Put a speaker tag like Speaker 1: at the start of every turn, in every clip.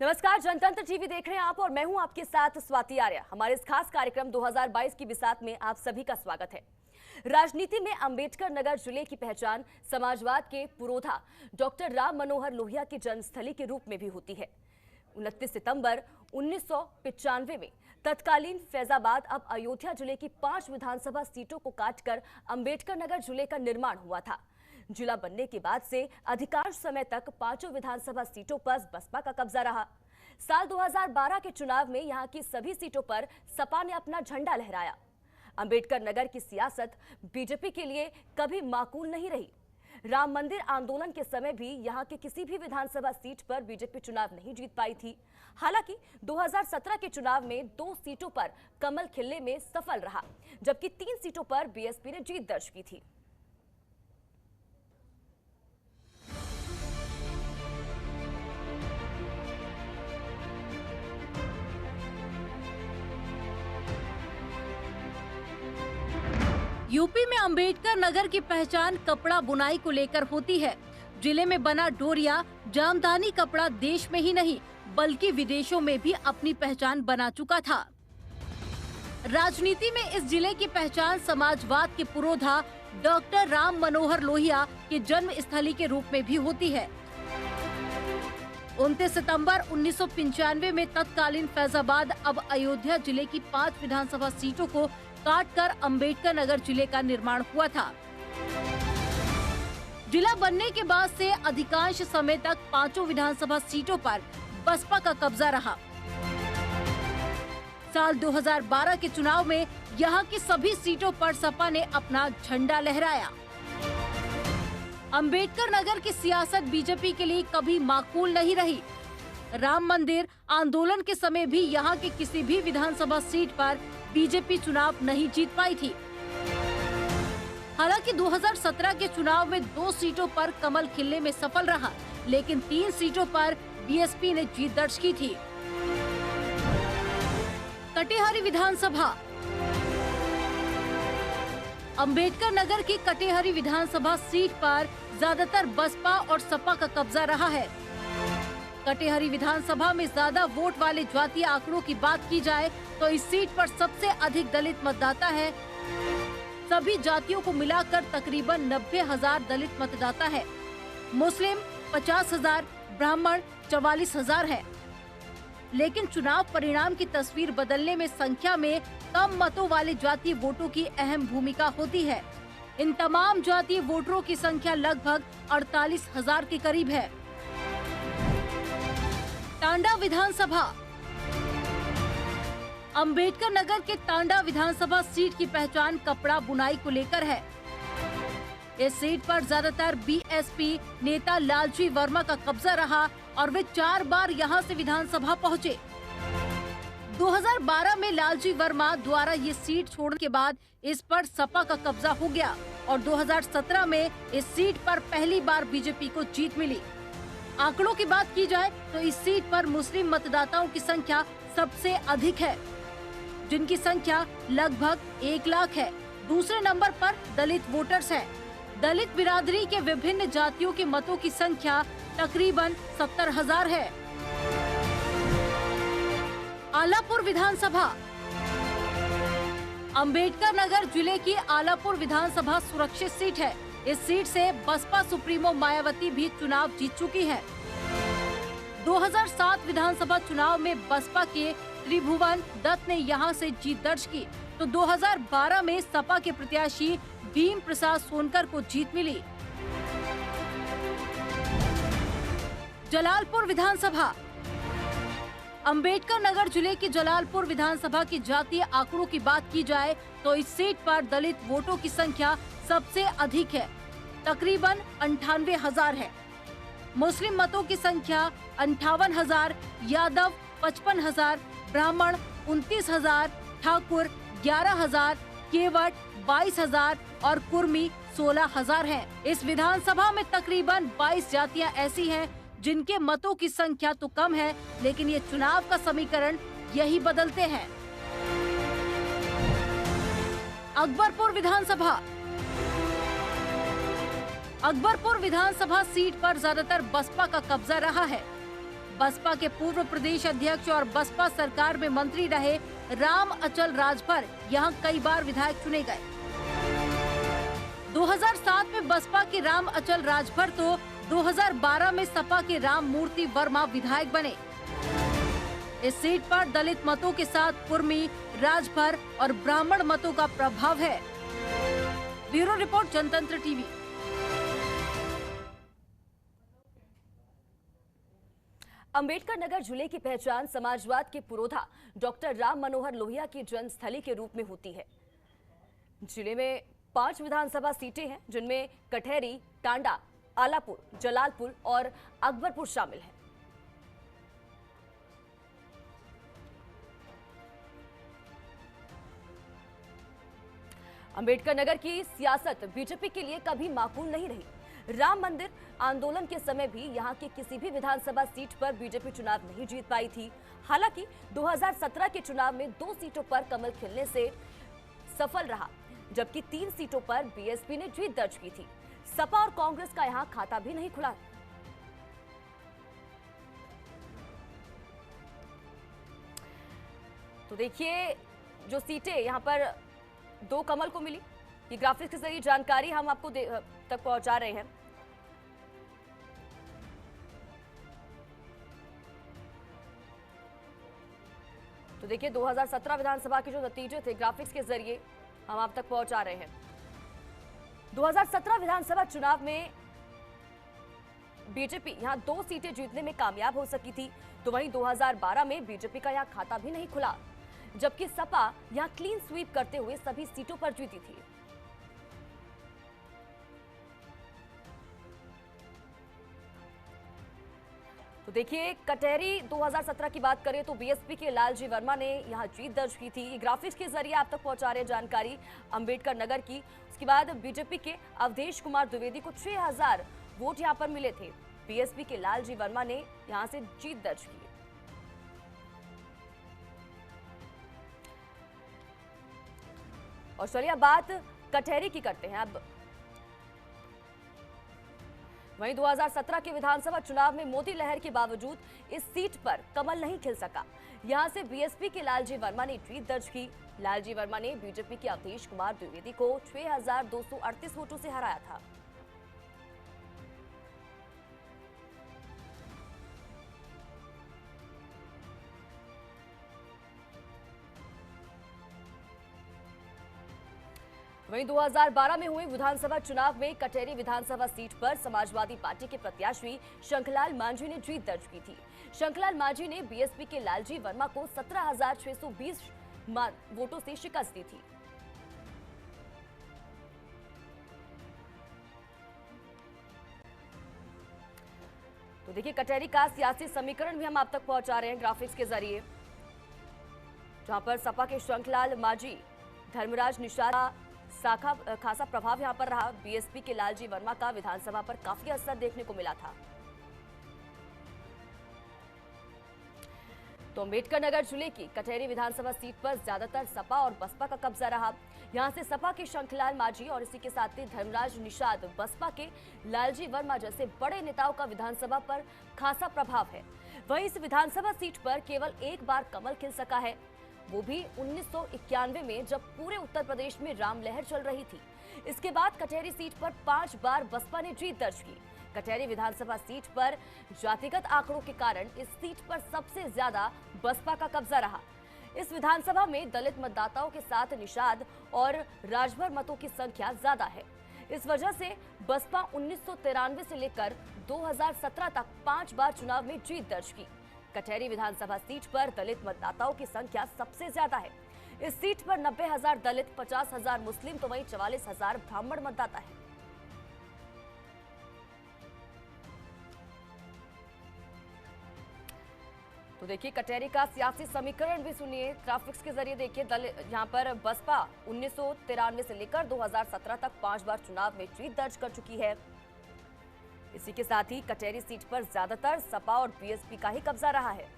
Speaker 1: नमस्कार, जनतंत्र टीवी देख रहे हैं आप और मैं हूं आपके साथ स्वाति आर्य। हमारे इस खास कार्यक्रम 2022 की बिसात में आप सभी का स्वागत है। राजनीति में अंबेडकर नगर जिले की पहचान समाजवाद के पुरोधा डॉक्टर राम मनोहर लोहिया की जन्मस्थली के रूप में भी होती है। 29 सितंबर 1995 में तत्कालीन फैजाबाद अब अयोध्या जिले की 5 विधानसभा सीटों को काटकर अंबेडकर नगर जिले का निर्माण हुआ था। जिला बनने के बाद से अधिकांश समय तक 5 विधानसभा सीटों पर बसपा का कब्जा रहा। साल 2012 के चुनाव में यहां की सभी सीटों पर सपा ने अपना झंडा लहराया। अंबेडकर नगर की सियासत बीजेपी के लिए कभी माकूल नहीं रही। राम मंदिर आंदोलन के समय भी यहां के किसी भी विधानसभा सीट पर बीजेपी चुनाव नहीं जीत पाई थी। हालांकि 2017 के चुनाव में 2 सीटों पर कमल खिलने में सफल रहा, जबकि 3 सीटों पर बीएसपी ने जीत दर्ज की थी।
Speaker 2: यूपी में अंबेडकर नगर की पहचान कपड़ा बुनाई को लेकर होती है। जिले में बना डोरिया जामदानी कपड़ा देश में ही नहीं बल्कि विदेशों में भी अपनी पहचान बना चुका था। राजनीति में इस जिले की पहचान समाजवाद के पुरोधा डॉक्टर राम मनोहर लोहिया के जन्म स्थली के रूप में भी होती है। 29 सितंबर 1995 में तत्कालीन फैजाबाद अब अयोध्या जिले की 5 विधानसभा सीटों को काटकर अंबेडकर नगर जिले का निर्माण हुआ था। जिला बनने के बाद से अधिकांश समय तक 5 विधानसभा सीटों पर बसपा का कब्जा रहा। साल 2012 के चुनाव में यहां की सभी सीटों पर सपा ने अपना झंडा लहराया। अंबेडकर नगर की सियासत बीजेपी के लिए कभी माकूल नहीं रही। राम मंदिर आंदोलन के समय भी यहां के किसी भी विधानसभा सीट पर बीजेपी चुनाव नहीं जीत पाई थी। हालांकि 2017 के चुनाव में 2 सीटों पर कमल खिलने में सफल रहा, लेकिन 3 सीटों पर बीएसपी ने जीत दर्ज की थी। कटेहरी विधानसभा। अंबेडकर नगर की कटेहरी विधानसभा सीट पर ज्यादातर बसपा और सपा का कब्जा रहा है। कटेहरी विधानसभा में ज्यादा वोट वाले जातीय आंकड़ों की बात की जाए तो इस सीट पर सबसे अधिक दलित मतदाता है। सभी जातियों को मिलाकर तकरीबन 90,000 दलित मतदाता है। मुस्लिम 50,000, ब्राह्मण 44,000 है। लेकिन चुनाव परिणाम की तस्वीर बदलने में संख्या में कम मतों वाले जातीय वोटों की अहम भूमिका होती है। इन तमाम जातीय वोटरों की संख्या लगभग 48,000 के करीब है। टांडा विधानसभा। अंबेडकर नगर के टांडा विधानसभा सीट की पहचान कपड़ा बुनाई को लेकर है। इस सीट पर ज्यादातर बीएसपी नेता लालजी वर्मा का कब्जा रहा और वे 4 बार यहां से विधानसभा पहुंचे। 2012 में लालजी वर्मा द्वारा ये सीट छोड़ने के बाद इस पर सपा का कब्जा हो गया और 2017 में इस सीट पर पहली बार बीजेपी को जीत मिली। आंकड़ों की बात की जाए तो इस सीट पर मुस्लिम मतदाताओं की संख्या सबसे अधिक है, जिनकी संख्या लगभग 1 लाख है। दूसरे नंबर पर दलित वोटर्स हैं। दलित बिरादरी के विभिन्न जातियों के मतों की संख्या तकरीबन 70,000 है। आलापुर विधानसभा। अंबेडकर नगर जिले की आलापुर विधानसभा सुरक्षित सीट है। इस सीट से बसपा सुप्रीमो मायावती भी चुनाव जीत चुकी है। 2007 विधानसभा चुनाव में बसपा के त्रिभुवन दत्त ने यहां से जीत दर्ज की, तो 2012 में सपा के प्रत्याशी भीम प्रसाद सोनकर को जीत मिली। जलालपुर विधानसभा। अंबेडकर नगर जिले की जलालपुर विधानसभा की जातीय आंकड़ों की बात की जाए तो इस सीट पर दलित वोटों की संख्या सबसे अधिक है, तकरीबन 98,000 है। मुस्लिम मतों की संख्या 58,000, यादव 55,000, ब्राह्मण 29,000, ठाकुर 11,000, केवट 22,000 और कुर्मी 16,000 है। इस विधानसभा में तकरीबन 22 जातियां ऐसी हैं जिनके मतों की संख्या तो कम है, लेकिन ये चुनाव का समीकरण यही बदलते हैं। अकबरपुर विधानसभा। अकबरपुर विधानसभा सीट पर ज्यादातर बसपा का कब्जा रहा है। बसपा के पूर्व प्रदेश अध्यक्ष और बसपा सरकार में मंत्री रहे राम अचल राजभर यहाँ कई बार विधायक चुने गए। 2007 में बसपा के राम अचल राजभर तो 2012 में सपा के राम मूर्ति वर्मा विधायक बने। इस सीट पर दलित मतों के साथ कुर्मी, राजभर और ब्राह्मण मतों का प्रभाव है। ब्यूरो रिपोर्ट, जनतंत्र टीवी।
Speaker 1: अंबेडकर नगर जिले की पहचान समाजवाद के पुरोधा डॉक्टर राम मनोहर लोहिया की जन्मस्थली के रूप में होती है। जिले में 5 विधानसभा सीटें हैं, जिनमें कटहरी, टांडा, आलापुर, जलालपुर और अकबरपुर शामिल हैं। अंबेडकर नगर की सियासत बीजेपी के लिए कभी माकूल नहीं रही। राम मंदिर आंदोलन के समय भी यहां के किसी भी विधानसभा सीट पर बीजेपी चुनाव नहीं जीत पाई थी। हालांकि 2017 के चुनाव में 2 सीटों पर कमल खिलने से सफल रहा, जबकि 3 सीटों पर बीएसपी ने जीत दर्ज की थी। सपा और कांग्रेस का यहां खाता भी नहीं खुला। तो देखिए, जो सीटें यहां पर 2 कमल को मिली, ये ग्राफिक्स के जरिए जानकारी हम आपको तक पहुंचा रहे हैं। तो देखिए, 2017 विधानसभा के जो नतीजे थे ग्राफिक्स के जरिए हम आप तक पहुंचा रहे हैं। 2017 विधानसभा चुनाव में बीजेपी यहां 2 सीटें जीतने में कामयाब हो सकी थी, तो वहीं 2012 में बीजेपी का यहां खाता भी नहीं खुला, जबकि सपा यहां क्लीन स्वीप करते हुए सभी सीटों पर जीती थी। तो देखिए, कटहरी 2017 की बात करें तो बीएसपी के लालजी वर्मा ने यहां जीत दर्ज की थी। ग्राफिक्स के जरिए आप तक पहुंचा रहे जानकारी अंबेडकर नगर की। उसके बाद बीजेपी के अवधेश कुमार द्विवेदी को 6000 वोट यहां पर मिले थे। बीएसपी के लालजी वर्मा ने यहां से जीत दर्ज की। और चलिए अब बात कटहरी की करते हैं। अब वहीं 2017 के विधानसभा चुनाव में मोदी लहर के बावजूद इस सीट पर कमल नहीं खिल सका। यहां से बीएसपी के लालजी वर्मा ने जीत दर्ज की। लालजी वर्मा ने बीजेपी के अवधेश कुमार द्विवेदी को 6238 वोटों से हराया था। वहीं 2012 में हुए विधानसभा चुनाव में कटहरी विधानसभा सीट पर समाजवादी पार्टी के प्रत्याशी शंखलाल मांझी ने जीत दर्ज की थी। शंखलाल मांझी ने बीएसपी के लालजी वर्मा को 17620 वोटों से शिकस्त दी थी। तो देखिए, कटहरी का सियासी समीकरण भी हम आप तक पहुंचा रहे हैं ग्राफिक्स के जरिए, जहां पर सपा के शंखलाल मांझी, धर्मराज निषाद खासा प्रभाव यहां पर रहा। बीएसपी के लालजी वर्मा का विधानसभा पर काफी असर देखने को मिला था। तो अंबेडकर नगर जिले की कटहरी विधानसभा सीट पर ज्यादातर सपा और बसपा का कब्जा रहा। यहां से सपा के शंखलाल मांझी और इसी के साथ ही धर्मराज निषाद, बसपा के लालजी वर्मा जैसे बड़े नेताओं का विधानसभा पर खासा प्रभाव है। वहीं इस विधानसभा सीट पर केवल एक बार कमल खिल सका है, वो भी 1991 में, जब पूरे उत्तर प्रदेश में राम लहर चल रही थी। इसके बाद कटहरी सीट पर 5 बार बसपा ने जीत दर्ज की। कटहरी विधानसभा सीट पर जातिगत आंकड़ों के कारण इस सीट पर सबसे ज्यादा बसपा का कब्जा रहा। इस विधानसभा में दलित मतदाताओं के साथ निषाद और राजभर मतों की संख्या ज्यादा है। इस वजह से बसपा 1993 से लेकर 2017 तक 5 बार चुनाव में जीत दर्ज की। कटहरी विधानसभा सीट पर दलित मतदाताओं की संख्या सबसे ज्यादा है। इस सीट पर 90,000 दलित, 50,000 मुस्लिम तो वहीं 44,000 ब्राह्मण मतदाता है। तो देखिए, कटहरी का सियासी समीकरण भी सुनिए, ग्राफिक्स के जरिए देखिए। यहां पर बसपा 1993 से लेकर 2017 तक 5 बार चुनाव में जीत दर्ज कर चुकी है। इसी के साथ ही कटहरी सीट पर ज्यादातर सपा और बीएसपी का ही कब्जा रहा है।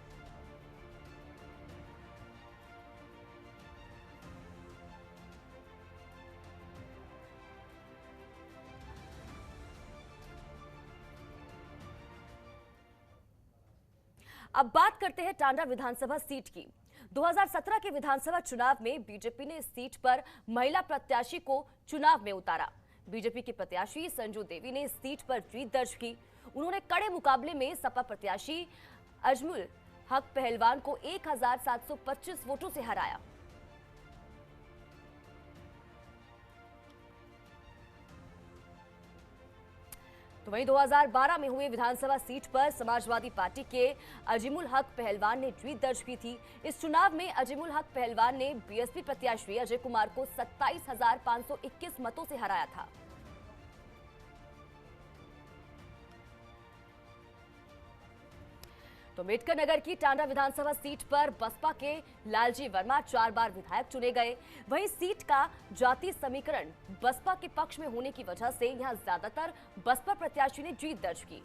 Speaker 1: अब बात करते हैं टांडा विधानसभा सीट की। 2017 के विधानसभा चुनाव में बीजेपी ने इस सीट पर महिला प्रत्याशी को चुनाव में उतारा। बीजेपी के प्रत्याशी संजू देवी ने इस सीट पर जीत दर्ज की। उन्होंने कड़े मुकाबले में सपा प्रत्याशी अजमुल हक पहलवान को 1725 वोटों से हराया। तो वहीं 2012 में हुए विधानसभा सीट पर समाजवादी पार्टी के अजीमुल हक पहलवान ने जीत दर्ज की थी। इस चुनाव में अजीमुल हक पहलवान ने बीएसपी प्रत्याशी अजय कुमार को 27,521 मतों से हराया था। तो अम्बेडकर नगर की टांडा विधानसभा सीट पर बसपा के लालजी वर्मा 4 बार विधायक चुने गए। वहीं सीट का जाति समीकरण बसपा के पक्ष में होने की वजह से यहां ज्यादातर बसपा प्रत्याशी ने जीत दर्ज की।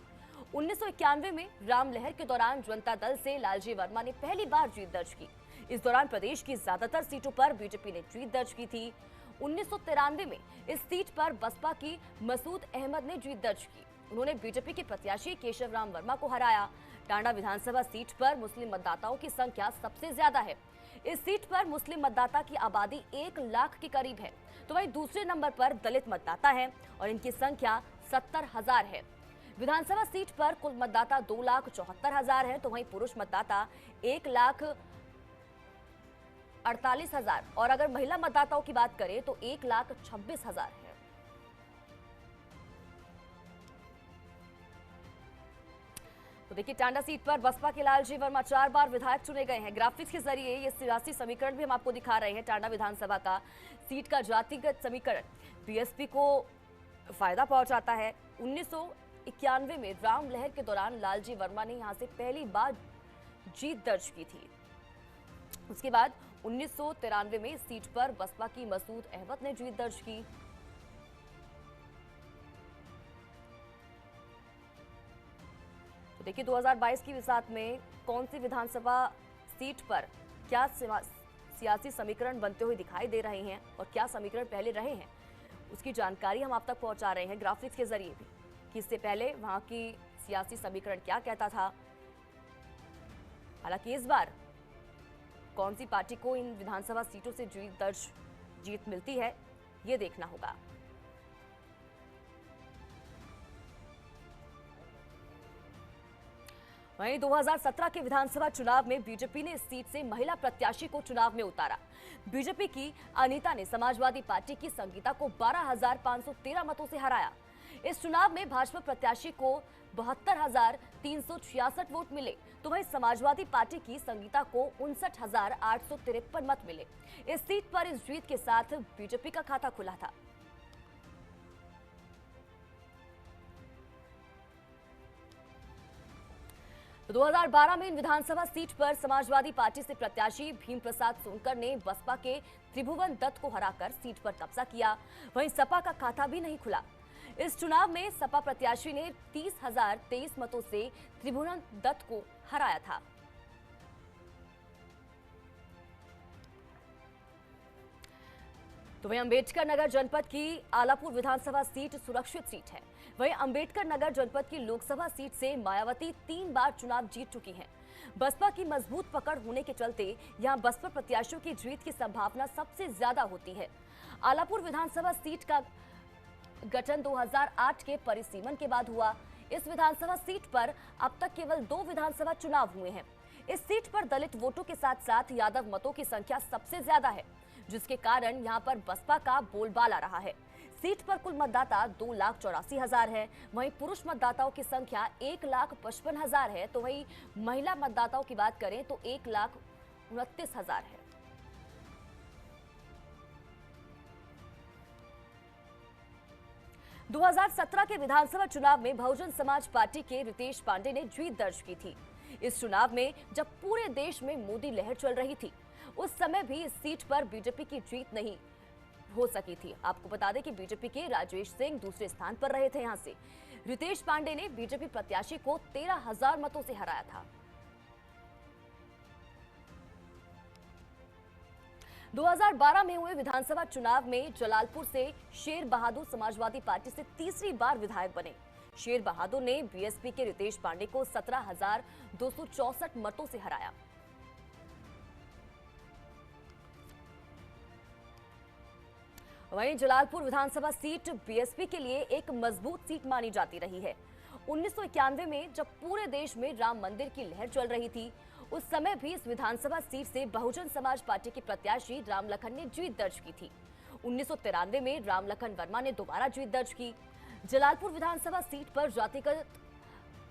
Speaker 1: 1991 में राम लहर के दौरान जनता दल से लालजी वर्मा ने पहली बार जीत दर्ज की। इस दौरान प्रदेश की ज्यादातर सीटों पर बीजेपी ने जीत दर्ज की थी। 1993 में इस सीट पर बसपा की मसूद अहमद ने जीत दर्ज की। उन्होंने बीजेपी के प्रत्याशी केशव राम वर्मा को हराया। टांडा विधानसभा सीट पर मुस्लिम मतदाताओं की संख्या सबसे ज्यादा है। इस सीट पर मुस्लिम मतदाता की आबादी 1 लाख के करीब है। तो वहीं दूसरे नंबर पर दलित मतदाता हैं और इनकी संख्या 70,000 है। विधानसभा सीट पर कुल मतदाता 2,74,000 है। तो वहीं पुरुष मतदाता 1,48,000 और अगर महिला मतदाताओं की बात करें तो 1,26,000 है। तो देखिए, टांडा सीट पर बसपा के लालजी वर्मा 4 बार विधायक चुने गए हैं। ग्राफिक्स के जरिए ये सियासी समीकरण भी हम आपको दिखा रहे हैं। टांडा विधानसभा का सीट का जातिगत समीकरण बीएसपी को फायदा पहुंचाता है। 1991 में राम लहर के दौरान लालजी वर्मा ने यहां से पहली बार जीत दर्ज की थी। उसके बाद 1993 में इस सीट पर बसपा की मसूद अहमद ने जीत दर्ज की। तो देखिए, 2022 की विसात में कौन सी विधानसभा सीट पर क्या सियासी समीकरण बनते हुए दिखाई दे रहे हैं और क्या समीकरण पहले रहे हैं, उसकी जानकारी हम आप तक पहुंचा रहे हैं ग्राफिक्स के जरिए भी कि इससे पहले वहां की सियासी समीकरण क्या कहता था। हालांकि इस बार कौन सी पार्टी को इन विधानसभा सीटों से जीत मिलती है, ये देखना होगा। वहीं 2017 के विधानसभा चुनाव में बीजेपी ने इस सीट से महिला प्रत्याशी को चुनाव में उतारा। बीजेपी की अनीता ने समाजवादी पार्टी की संगीता को 12,513 मतों से हराया। इस चुनाव में भाजपा प्रत्याशी को 72,366 वोट मिले। तो वहीं समाजवादी पार्टी की संगीता को 59,853 मत मिले। इस सीट पर इस जीत के साथ बीजेपी का खाता खुला था। तो 2012 में इन विधानसभा सीट पर समाजवादी पार्टी से प्रत्याशी भीम प्रसाद सोनकर ने बसपा के त्रिभुवन दत्त को हराकर सीट पर कब्जा किया। वहीं सपा का खाता भी नहीं खुला। इस चुनाव में सपा प्रत्याशी ने 30,023 मतों से त्रिभुवन दत्त को हराया था। तो वहीं अम्बेडकर नगर जनपद की आलापुर विधानसभा सीट सुरक्षित सीट है। वहीं अम्बेडकर नगर जनपद की लोकसभा सीट से मायावती 3 बार चुनाव जीत चुकी हैं। बसपा की मजबूत पकड़ होने के चलते यहां बसपा प्रत्याशियों की जीत की संभावना सबसे ज्यादा होती है। आलापुर विधानसभा सीट का गठन 2008 के परिसीमन के बाद हुआ। इस विधानसभा सीट पर अब तक केवल 2 विधानसभा चुनाव हुए हैं। इस सीट पर दलित वोटों के साथ साथ यादव मतों की संख्या सबसे ज्यादा है, जिसके कारण यहां पर बसपा का बोलबाला रहा है। सीट पर कुल मतदाता 2,84,000 है। वहीं पुरुष मतदाताओं की संख्या 1,55,000 है। तो वहीं महिला मतदाताओं की बात करें तो 1,29,000 है। दो 2017 के विधानसभा चुनाव में बहुजन समाज पार्टी के रितेश पांडे ने जीत दर्ज की थी। इस चुनाव में जब पूरे देश में मोदी लहर चल रही थी, उस समय भी इस सीट पर बीजेपी की जीत नहीं हो सकी थी। आपको बता दें कि बीजेपी के राजेश सिंह दूसरे स्थान पर रहे थे। यहां से रितेश पांडे ने बीजेपी प्रत्याशी को 13,000 मतों से हराया था। 2012 में हुए विधानसभा चुनाव में जलालपुर से शेर बहादुर समाजवादी पार्टी से तीसरी बार विधायक बने। शेर बहादुर ने बीएसपी के रितेश पांडे को 17,264 मतों से हराया। वहीं जलालपुर विधानसभा सीट बीएसपी के लिए एक मजबूत सीट मानी जाती रही है। 1991 में जब पूरे देश में राम मंदिर की लहर चल रही थी, उस समय भी इस विधानसभा सीट से बहुजन समाज पार्टी के प्रत्याशी रामलखन ने जीत दर्ज की थी। 1993 में रामलखन वर्मा ने दोबारा जीत दर्ज की। जलालपुर विधानसभा सीट पर जातिगत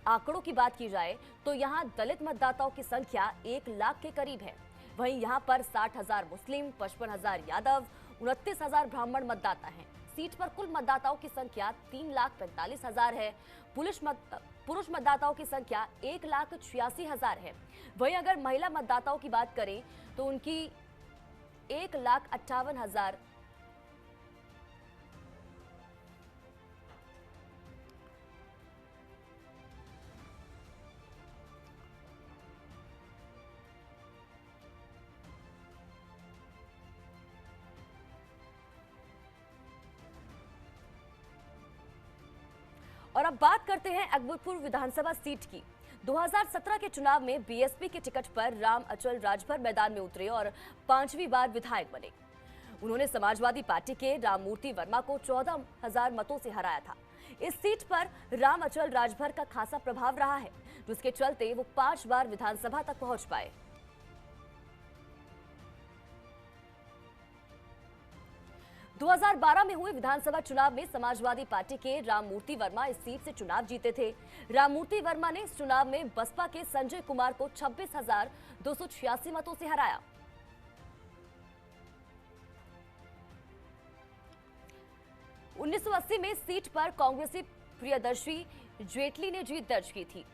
Speaker 1: आंकड़ों की बात की जाए तो यहां दलित मतदाताओं की संख्या 1 लाख के करीब है। वहीं यहां पर 60,000 मुस्लिम, 55,000 यादव, 29,000 ब्राह्मण मतदाता हैं। सीट पर कुल मतदाताओं की संख्या 3,45,000 है। पुरुष मतदाताओं की संख्या 1,86,000 है। वहीं अगर महिला मतदाताओं की बात करें तो उनकी 1,58,000 और अब बात करते हैं अकबरपुर विधानसभा सीट की। 2017 के चुनाव में बीएसपी के टिकट पर राम अचल राजभर मैदान में उतरे और 5वीं बार विधायक बने। उन्होंने समाजवादी पार्टी के राममूर्ति वर्मा को 14,000 मतों से हराया था। इस सीट पर राम अचल राजभर का खासा प्रभाव रहा है, जिसके चलते वो 5 बार विधानसभा तक पहुंच पाए। दो 2012 में हुए विधानसभा चुनाव में समाजवादी पार्टी के राममूर्ति वर्मा इस सीट से चुनाव जीते थे। राममूर्ति वर्मा ने इस चुनाव में बसपा के संजय कुमार को 26,286 मतों से हराया। उन्नीस 1980 में सीट पर कांग्रेसी प्रियदर्शी जेटली ने जीत दर्ज की थी।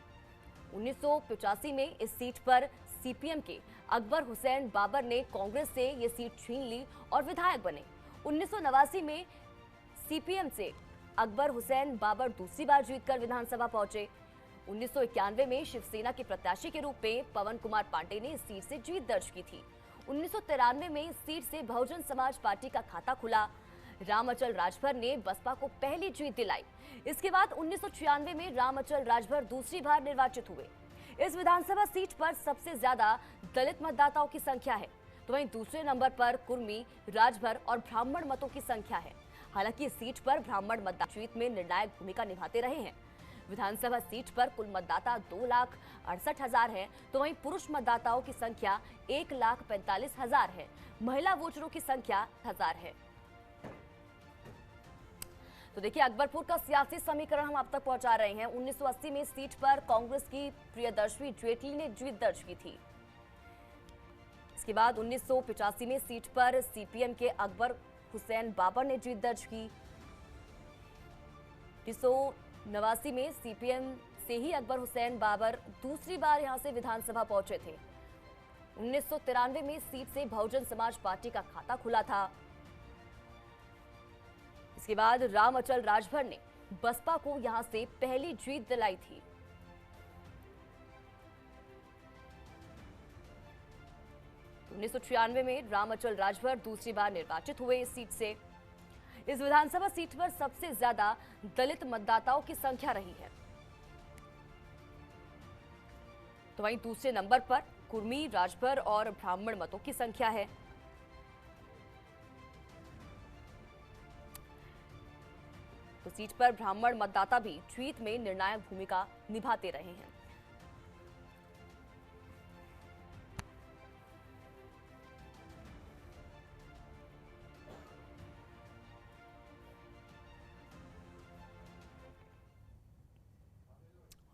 Speaker 1: 1985 में इस सीट पर सीपीएम के अकबर हुसैन बाबर ने कांग्रेस से ये सीट छीन ली और विधायक बने। 1989 में सीपीएम से अकबर हुसैन बाबर दूसरी बार जीतकर विधानसभा पहुंचे। 1991 में शिवसेना के प्रत्याशी के रूप में पवन कुमार पांडे ने इस सीट से जीत दर्ज की थी। 1993 में इस सीट से बहुजन समाज पार्टी का खाता खुला। राम अचल राजभर ने बसपा को पहली जीत दिलाई। इसके बाद 1996 में राम अचल राजभर दूसरी बार निर्वाचित हुए। इस विधानसभा सीट पर सबसे ज्यादा दलित मतदाताओं की संख्या है, तो वहीं दूसरे नंबर पर कुर्मी, राजभर और ब्राह्मण मतों की संख्या है। हालांकि इस सीट पर ब्राह्मण मतदाता जीत में निर्णायक भूमिका निभाते रहे हैं। विधानसभा सीट पर कुल मतदाता 2,68,000 है, तो वहीं पुरुष मतदाताओं की संख्या 1,45,000 है। महिला वोटरों की संख्या 1,000 है। तो देखिए, अकबरपुर का सियासी समीकरण हम आप तक पहुंचा रहे हैं। 1980 में सीट पर कांग्रेस की प्रियदर्शी जेटली ने जीत दर्ज की थी। इसके बाद 1985 में सीट पर सीपीएम के अकबर हुसैन बाबर ने जीत दर्ज की। 1989 में सीपीएम से ही अकबर हुसैन बाबर दूसरी बार यहां से विधानसभा पहुंचे थे। 1993 में सीट से बहुजन समाज पार्टी का खाता खुला था। इसके बाद राम अचल राजभर ने बसपा को यहां से पहली जीत दिलाई थी। तो 1996 में राम अचल राजभर दूसरी बार निर्वाचित हुए इस सीट से। इस विधानसभा सीट पर सबसे ज्यादा दलित मतदाताओं की संख्या रही है, तो वहीं दूसरे नंबर पर कुर्मी, राजभर और ब्राह्मण मतों की संख्या है। तो सीट पर ब्राह्मण मतदाता भी जीत में निर्णायक भूमिका निभाते रहे हैं।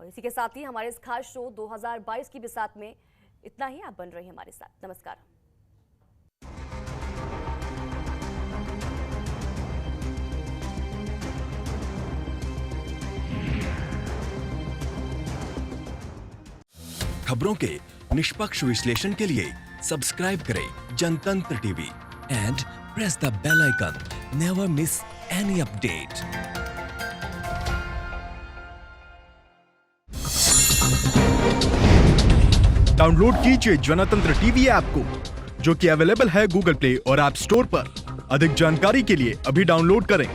Speaker 1: और इसी के साथ ही हमारे इस खास शो 2022 की बिसात में इतना ही। आप बन रहे हैं हमारे साथ। नमस्कार।
Speaker 3: खबरों के निष्पक्ष विश्लेषण के लिए सब्सक्राइब करें Jantantra TV and press the bell icon. Never miss any update.
Speaker 4: Download कीजिए जनतंत्र टीवी ऐप को, जो कि अवेलेबल है गूगल प्ले और ऐप स्टोर पर। अधिक जानकारी के लिए अभी डाउनलोड करें।